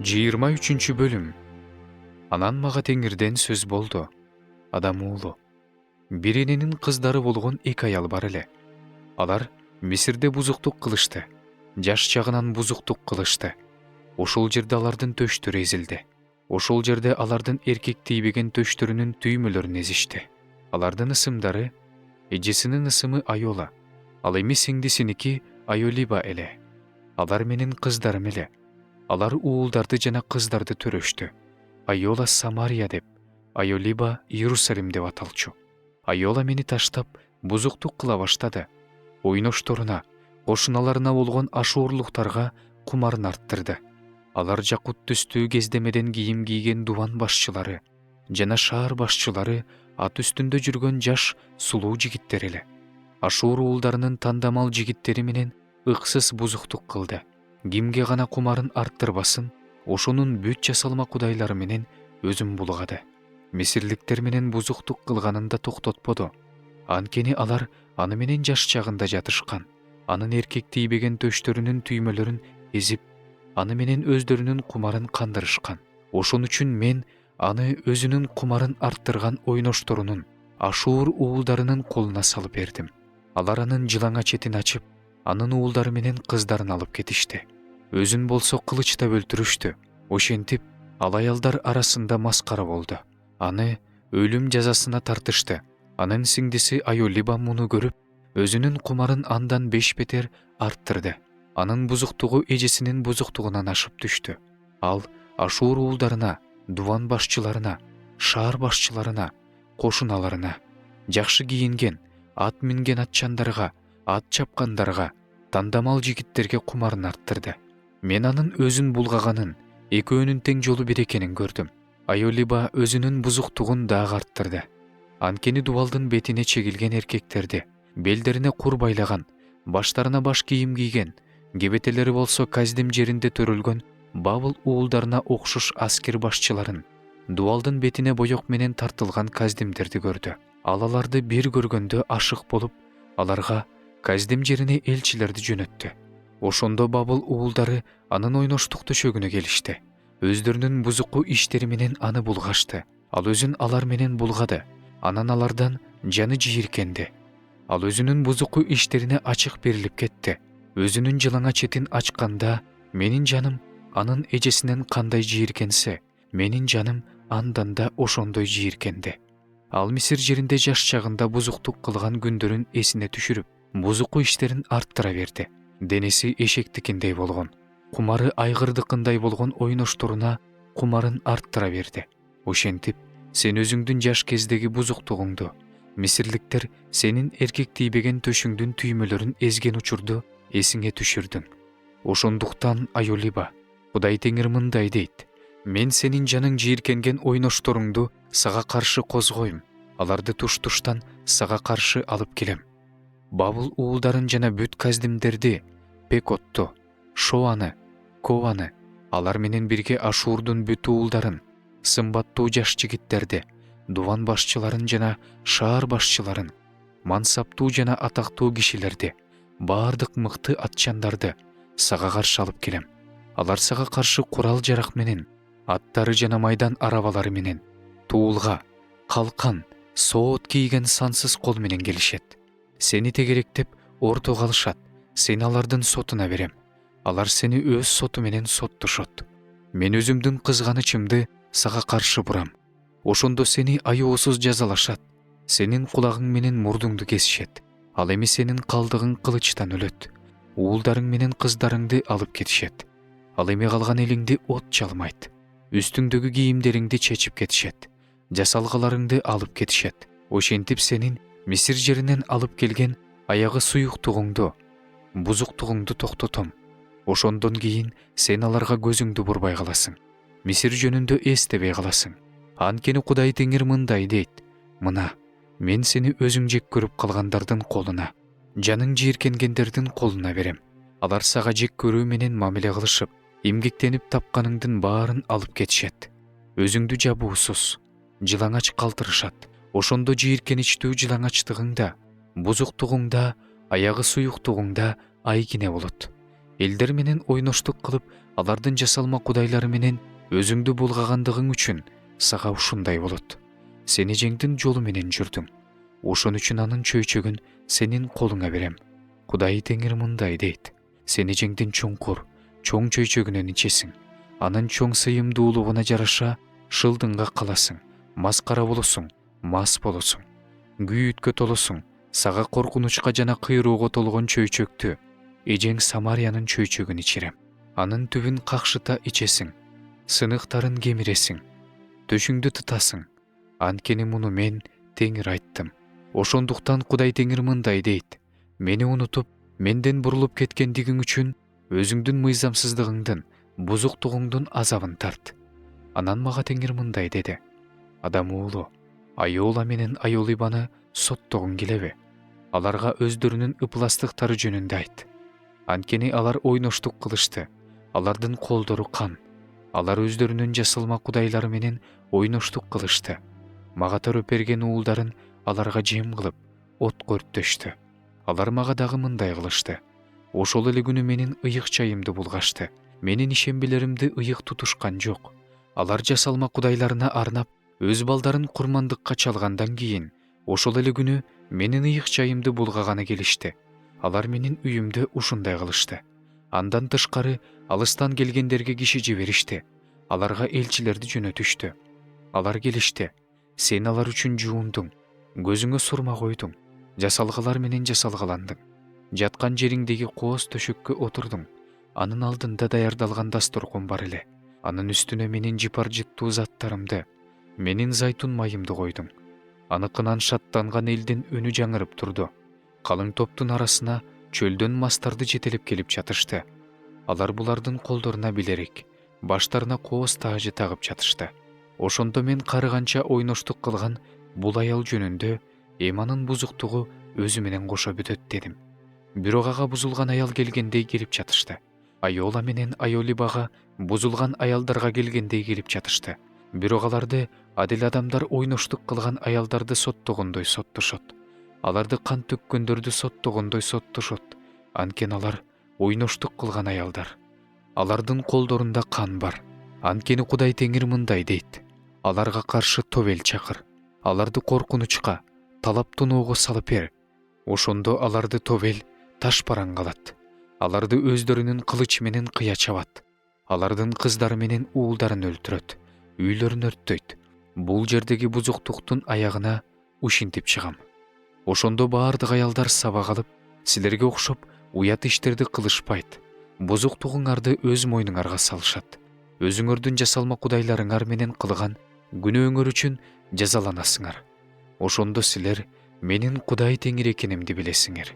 23 бөлүм. Анан мага Теңирден сөз болду. Адам уулу, бир эненин кыздары болгон 2 аял бар эле. Алар Мисирде бузуктук кылышты. Жаш чагынан бузуктук кылышты. Ошол жерде алардын төштөрү эзилди. Ошол жерде алардын эркек тийбеген төштөрүнүн түймөлөрүн эзишти. Алардын ысымдары: эжесинин ысымы Айола, ал эми сиңдисиники Айолиба эле. Алар менин кыздарым эле. Алар уулдарды жана кыздарды төрөштү. Айола Самария деп, Айолиба Иерусалим деп аталчу. Айола мени таштап бузуктук кыла баштады. Ойношторуна, кошуналарына болгон ашуурлуктарга кумарын арттырды. Алар жакут түстүү кездемеден кийим кийген дубан башчылары жана шаар башчылары ат үстүндө жүргөн жаш сулуу жигиттер эле. Ашуур уулдарынын тандамал жигиттери менен ыксыз бузуктук кылды. Кимге гана кумарын арттырбасын, ошонун бүт жасалма кудайлары менен өзүн булгады. Мисирликтер менен бузуктук кылганын да токтотподу. Анткени алар аны менен жаш чагында жатышкан. Анын эркек тийбеген төштөрүнүн түймөлөрүн эзип, аны менен өздөрүнүн кумарын кандырышкан. Ошон үчүн мен аны өзүнүн кумарын арттырган ойношторунун, Ашуур уулдарынын колуна салып бердим. Алар анын жылаңа четин ачып, анын уулдары менен кыздарын алып кетишти. Өзүн болсо кылычтап өлтүрүштү. Ошентип, ал аялдар арасында маскара болду. Аны өлүм жазасына тартышты. Анын сиңдиси Айолиба муну көрүп, өзүнүн кумарын андан 5 бетер арттырды. Анын бузуктугу эжесинин бузуктугунан ашып түштү. Ал Ашуур уулдарына, дубан башчыларына, шаар башчыларына, кошуналарына, жакшы кийинген, ат минген атчандарга, ат чапкандарга, тандамал жигиттерге кумарын арттырды. Мен анын өзүн булгаганын, экөөнүн тең жолу бир экенин көрдүм. Айолиба өзүнүн бузуктугун дагы арттырды. Анткени дубалдын бетине чегилген эркектерди, белдерине кур байлаган, баштарына баш кийим кийген, кебетелери болсо Каздим жеринде төрөлгөн Бабыл уулдарына окшош аскер башчыларын, дубалдын бетине боек менен тартылган Каздимдерди көрдү. Ал аларды бир көргөндө ашык болуп, аларга Каздим жерине элчилерди жөнөттү. Ошондо Бабыл уулдары анын ойноштук төшөгүнө келишти. Өздөрүнүн бузуку иштери менен аны булгашты. Ал өзүн алар менен булгады. Анан алардан жаны жийиркенди. Ал өзүнүн бузуку иштерине ачык берилип кетти. Өзүнүн жылаңа четин ачканда, менин жаным анын эжесинен кандай жийиркенсе, менин жаным андан да ошондой жийиркенди. Ал Мисир жеринде жаш чагында бузуктук кылган күндөрүн эсине түшүрүп, бузуку иштерин арттыра берди. Денеси эшектикиндей болгон, кумары айгырдыкындай болгон ойношторуна кумарын арттыра берди. Ошентип, сен өзүңдүн жаш кездеги бузуктугуңду, мисирликтер сенин эркек тийбеген төшүңдүн түймөлөрүн эзген учурду эсиңе түшүрдүң. Ошондуктан Айолиба, Кудай Теңир мындай дейт: мен сенин жаның жийиркенген ойношторуңду сага каршы козгойм, аларды туш-туштан сага каршы алып келем. Бабыл уулдарын жана бүт Каздимдерди, Пекотту, Шоаны, Кованы, алар менен бирге Ашурдун бүт уулдарын, сымбаттуу жаш жигиттерди, дубан башчыларын жана шаар башчыларын, мансаптуу жана атактуу кишилерди, баардык мыкты атчандарды сага каршы алып келем. Алар сага каршы курал-жарак менен, аттары жана майдан арабалары менен, туулга, калкан, соот кийген сансыз кол менен келишет. Сени тегеректеп ортого алышат, сени алардын сотуна берем. Алар сени өз соту менен соттошот. Мен өзүмдүн кызганычымды сага каршы бурам. Ошондо сени аюусуз жазалашат. Сенин кулагың менен мурдуңду кесишет. Ал эми сенин калдыгың кылычтан өлөт. Уулдарың менен кыздарыңды алып кетишет. Ал эми калган элиңди от жалмайт. Үстүңдөгү кийимдериңди чечип кетишет. Жасалгаларыңды алып кетишет. Ошентип сенин Мисир жеринен алып келген аягы суюктугуңду, бузуктугуңду токтотом. Ошондон кийин сен аларга көзүңдү бурбай каласың. Мисир жөнүндө эстебей каласың. Анткени Кудай Теңир мындай дейт: мына, мен сени өзүң жек көрүп калгандардын колуна, жаның жийиркенгендердин колуна берем. Алар сага жек көрүү менен мамиле кылышып, эмгектенип тапканыңдын баарын алып кетишет. Өзүңдү жабуусуз, жылаңач калтырышат. Ошондо жийиркеничтүү жылаңачтыгыңда, бузуктугуңда, аягы суюктугуңда айкине болот. Элдер менен ойноштук кылып, алардын жасалма кудайлары менен өзүңдү булгагандыгың үчүн сага ушундай болот. Сени жеңдин жолу менен жүрдүң. Ошон үчүн анын чөйчөгүн сенин колуңа берем. Кудай Теңир мындай дейт: сени жеңдин чуңкур, чоң чөйчөгүнөн ичесиң. Анын чоң сыйымдуулугуна жараша шылдыңга каласың, маскара болосуң, мас болосуң. Күйүткө толосуң, сага коркунучка жана кыйроого толгон чөйчөктү, эжең Самариянын чөйчөгүн ичирем. Анын түбүн какшыта ичесиң, сыныктарын кемиресиң, төшүңдү тытасың. Анткени муну мен Теңир айттым. Ошондуктан Кудай Теңир мындай дейт: мени унутуп, менден бурулуп кеткендигиң үчүн өзүңдүн мыйзамсыздыгыңдын, бузуктугуңдун азабын тарт. Анан мага Теңир мындай деди: адам уулу, Айола менен Айолибаны соттогуң келеби? Аларга өздөрүнүн ыпластыктары жөнүндө айт. Анткени алар ойноштук кылышты, алардын колдору кан. Алар өздөрүнүн жасалма кудайлары менен ойноштук кылышты. Мага төрөп берген уулдарын аларга жем кылып, отко өрттөштү. Алар мага дагы мындай кылышты. Ошол эле күнү менин ыйык чайымды булгашты. Менин ишембелеримди ыйык тутушкан жок. Алар жасалма кудайларына арнап өз балдарын курмандыкка чалгандан кийин ошол эле күнү менин ыйык чайымды булгаганы келишти. Алар менин үйүмдө ушундай кылышты. Андан тышкары алыстан келгендерге киши жиберишти. Аларга элчилерди жөнөтүштү. Алар келишти. Сен алар үчүн жуундуң, көзүңө сурма койдуң, жасалгалар менен жасалгаландың. Жаткан жериңдеги кооз төшөккө отурдуң. Анын алдында даярдалган дасторкон бар эле. Анын үстүнө менин жыпар жыттуу заттарымды, менин зайтун майымды койдуң. Аныкынан шаттанган элдин үнү жаңырып турду. Калың топтун арасына чөлдөн мастарды жетелеп келип жатышты. Алар булардын колдоруна билерик, баштарына кооз таажы тагып жатышты. Ошондо мен карыганча ойноштук кылган бул аял жөнүндө эми анын бузуктугу өзү менен кошо бүтөт дедим. Бирок ага бузулган аял келгендей келип жатышты. Айола менен Айолибага бузулган аялдарга келгендей келип жатышты. Бирок аларды адил адамдар ойноштук кылган аялдарды соттогондой соттошот. Аларды кан төккөндөрдү соттогондой соттошот. Анткени алар ойноштук кылган аялдар. Алардын колдорунда кан бар. Анткени Кудай Теңир мындай дейт: аларга каршы тобел чакыр. Аларды коркунучка, талап тоноого салып бер. Ошондо аларды тобел таш бараң калат. Аларды өздөрүнүн кылыч менен кыя чабат. Алардын кыздары менен уулдарын өлтүрөт, үйлөрүн өрттөйт. Бул жердеги бузуктуктун аягына ушинтип чыгам. Ошондо баардык аялдар сабак алып, силерге окшоп уят иштерди кылышпайт. Бузуктугуңарды өз мойнуңарга салышат. Өзүңөрдүн жасалма кудайларыңар менен кылган күнөөңөр үчүн жазаланасыңар. Ошондо силер менин Кудай Теңир экенимди билесиңер.